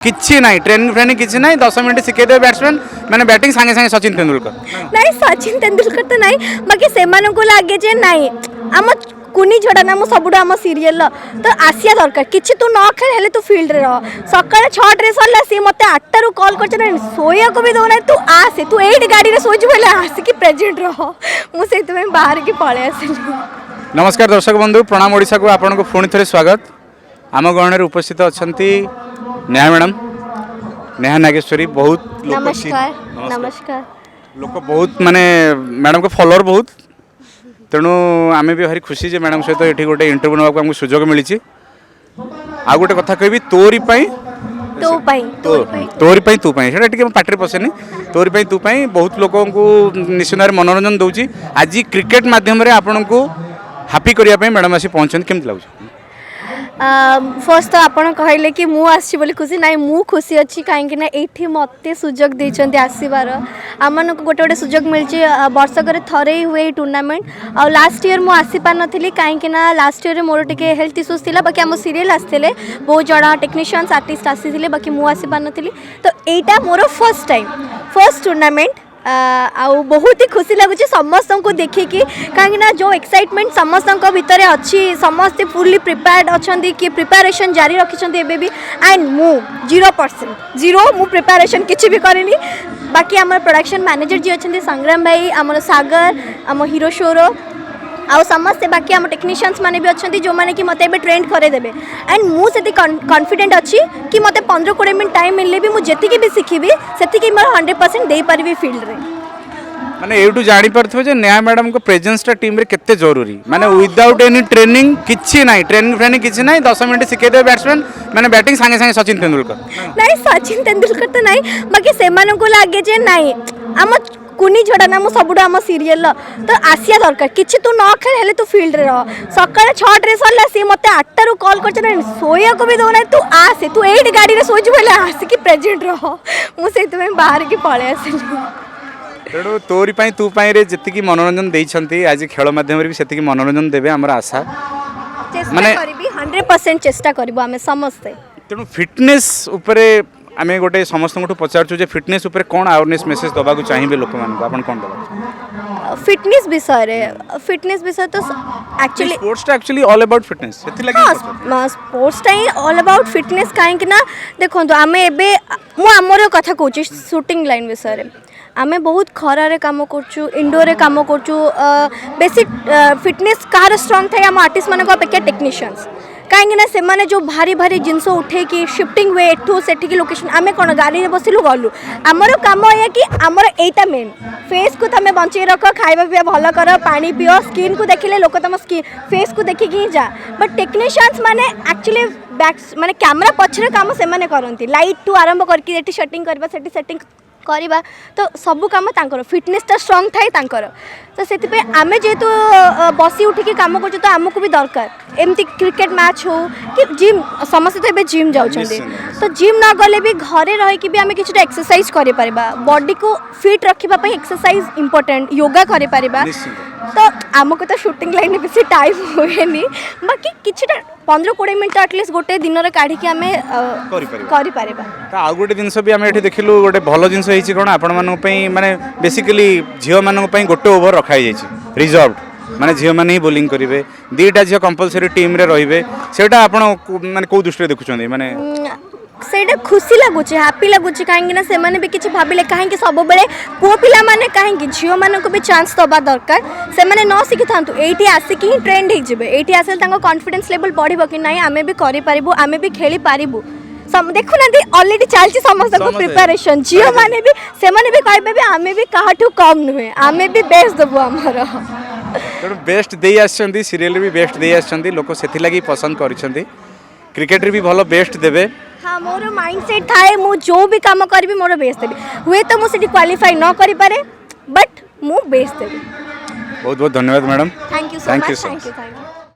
किछि नहीं ट्रेनिंग फ्रेनिंग किछि नहीं 10 मिनट शिखे दे बैट्समैन मैंने बैटिंग संगे संगे सचिन तेंदुलकर नहीं सचिन तेंदुलकर तो नहीं बाकी से लगे जे नहीं आम कुनी झड़ा ना सबुठ आम सीरियल तो आसिया दरकार किछि तू न खेल हेले तू फील्ड रे रह सकाळ 6 सरला सी मते 8 रु कॉल कर सोया को भी दौना तू आसे तू एट गाड़ी रे सोच बोले आसिक प्रेजेंट रह मु सेति में बाहर की पळे आसिली। नमस्कार दर्शक बंधु प्रणाम ओडिशा को आपन को पुणी थे स्वागत। आम गहण रे उपस्थित अछंती नेहा मैडम नेहा नागेश्वरी बहुत नमस्कार नमस्कार लोक बहुत माने मैडम को फॉलोअर बहुत तेणु आम भी भारी खुशी जे मैडम सहित ये गोटे इंटरव्यू नाक आमको सुजोग मिली। आ गोटे कथा कहबी तोरी पाई तू पार्टी पसेनी तोरी तू बहुत लोक निश्चित मनोरंजन दूची। आज क्रिकेट मध्यम आपन को हापी करने मैडम आसी पहुँचते केमती लगुच? फर्स्ट तो आपन कहले कि मु आसी बोली खुशी नाई मु खुशी अच्छी कहीं ना ये मत सुजोग देते आसबार आम को गोटे गोटे सुजोग मिली वर्षक थरे ही हुए टूर्नामेंट आ लास्ट ईयर मु आसी पार नी कहीं लास्ट ईयर मोर टे हेल्थ इश्यूज थी बाकी आम सीरियल आसते बहुत जन टेक्नीशियंस आर्टिस्ट आसी बाकी मु आसी पार नी तो यहाँ more first time first tournament आउ बहुत ही खुशी लगुच समस्त को देखिकी कहीं जो एक्साइटमेंट समस्त भितर अच्छी समस्ते फुल्ली प्रिपेयर्ड अच्छा कि प्रिपेरेशन जारी रखिंट एबी एंड मु 0% मु प्रिपेरेशन किसी भी करनी बाकी आम प्रोडक्शन मैनेजर जी अच्छा संग्राम भाई आम सागर आम हीरो शोर आउ समस्ते बाकी आम टेक्नीशियंस माने भी अच्छा जो मैंने कि मत ट्रेंड करेदेवे एंड मुझे कॉन्फिडेंट अच्छी कि मत 15-20 मिनट टाइम मिले भी मुझे भी शिखी से मोर 100% दे पारि फील्ड रे माने एटू जानी परथो जे नया मैडम को प्रेजेंस टा टीम रे केते जरूरी माने विदाउट एनी ट्रेनिंग किछि नाही ट्रेनिंग फ्रेनिंग किछि नाही 10 मिनट शिखे दे बैट्समैन माने बैटिंग संगे संगे सचिन तेंदुलकर नहीं सचिन तेंदुलकर तो नहीं बाकी से लगे जे नहीं आम कुनी झड़ा ना सबुठ आम सीरियल तो आसिया दरकार किछि तू न खेल हेले तू फील्ड रे रह सकाळ 6 सरला सी मते 8 रु कॉल कर सोया को भी दौना तू आसे तू एट गाड़ी रे सोच बोले आसिक प्रेजेंट रह मु सेति में बाहर की पळे आसिली। तेणु तोरी तू रे जी मनोरंजन देइछंती आज खेल माध्यम भी से मनोरंजन देवे आमर आशा माने 100% चेष्टा करबो आमे समस्ते। तेणु फिटनेस उपरे आमे गोटे समस्त पचारछु जे फिटनेस उपरे कोन अवेयरनेस मेसेज दबा को चाहिए लोक मान को आपन कोन दबा फिटनेस विषय तो actually sports all about fitness सेति लगे sports tie all about fitness काहे ना देखंतु आमे एबे मु हमर कथा कहूची शूटिंग लाइन विषय रे आमे बहुत खरारे काम करछु इंडोर रे काम करछु बेसिक फिटनेस कार स्ट्रांग थाए हम आर्टिस्ट मान को अपेक्षा टेक्नीशियंस कहीं ना से माने जो भारी भारी जिनस उठे कि शिफ्टिंग वे एठू सेठी लोकेशन आमे कोन गाड़ी रे बसिलु गलु हमर काम है कि हमर एटा मेन फेस को तमे बंचे रख खाइबा पिया भलो कर पानी पियो स्किन को देखिले लोक तम स्किन फेस को देखि कि जा बट टेक्नीशियंस माने एक्चुअली बैक माने कैमरा पछरे काम से माने करंती लाइट टू आरंभ करके एटी सेटिंग करबा सेटी सेटिंग करवा तो सबू कम तांकर फिटनेसटा स्ट्रांग थाए तांकर तो से आमे जेहेतु बसी उठिकी काम कर तो आमको भी दरकार एमती क्रिकेट मैच हो कि जिम समस्त तो ये जिम जाऊँच तो जिम न गले भी घरे रही भी आम कि एक्सरसाइज कर बॉडी को फिट रखापी एक्सरसाइज इंपोर्टेंट योगा कर तो आमको तो शूटिंग लाइन में बेसी टाइम हुए बाकी किसी 15-20 मिनट एटलिस्ट गोटे दिन में काढ़ी आम आ गोटे जिनस भी आम ये देखिलु गोटे भल जिन कौन आपण माने बेसिकली झील मान गोटे ओवर रखाई रिजर्व माने झील मैंने ही बोलिंग करेंगे 2टा झील कंपलसरी टीम रे रहिबे सेटा आपण माने को दृष्टि देखुछन माने सेटा खुशी लगुच हैप्पी लगुच कहीं से भी किसी भाविले कहीं सब बेले पुओ पिला माने कहीं झील मान को भी चांस दबा दरकार से माने न शिखि थांतु एठी आसिक ही ट्रेंड हो जिवे एठी आसे तांको कॉन्फिडेंस लेवल बढ़िबो कि नहीं आमे भी करि पारिबो आमे भी खेली पारिबो देखु ना ऑलरेडी चलती समस्त को प्रिपरेशन झील माने भी से माने भी कहबे भी आमे भी काहाठू कम नुहे आमे भी बेस्ट देबो हमर तेणु बेस्ट दे आछंती सीरियल भी बेस्ट दे आछंती लोक सेथि लागि पसंद करिसंती क्रिकेट रे भी भलो बेस्ट देबे। हाँ मोर माइंडसेट थाए मु जो भी काम करबी मोर बेस्ट देबी हुए तो मु सेठी क्वालिफाई न करि पारे बट मु बेस्ट देबी। बहुत बहुत धन्यवाद madam. Thank you so much.